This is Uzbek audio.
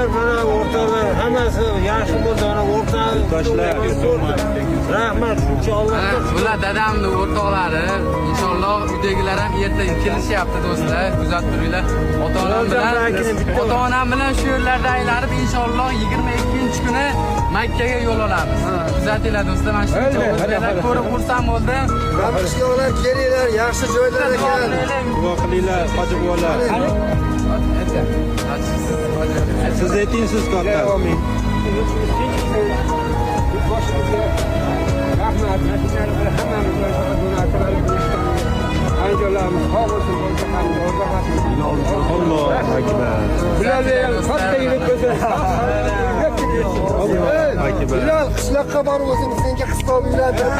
Kattalar mana o'rtalar hammasi yaxshi bo'ldi. Mana o'rtalar. Rahmat, inshaalloh. Bular dadamning o'rtoqlari. Inshaalloh uydagilar ham erta kelishyapti do'stlar. Kuzatib turinglar. Ota-onam bilan shu yerlarda aylanib inshaalloh 22-kuni Makkaga yo'l olamiz. Kuzatinglar do'stlar, mana shu joylarni ko'rib xursand bo'ldim. Qamishliqlar kelinglar, yaxshi joylar ekan. Duo qilinglar, qochib bo'lar. Siz ayting, siz katta. Amin. Rahmat, mashinalar hammamiz ayollarimiz sog' bo'lsin, Allohu akbar. bularni katta yigit bo'lsin. Bilal, qishloqqa borib o'zing senga qisqa uylantirib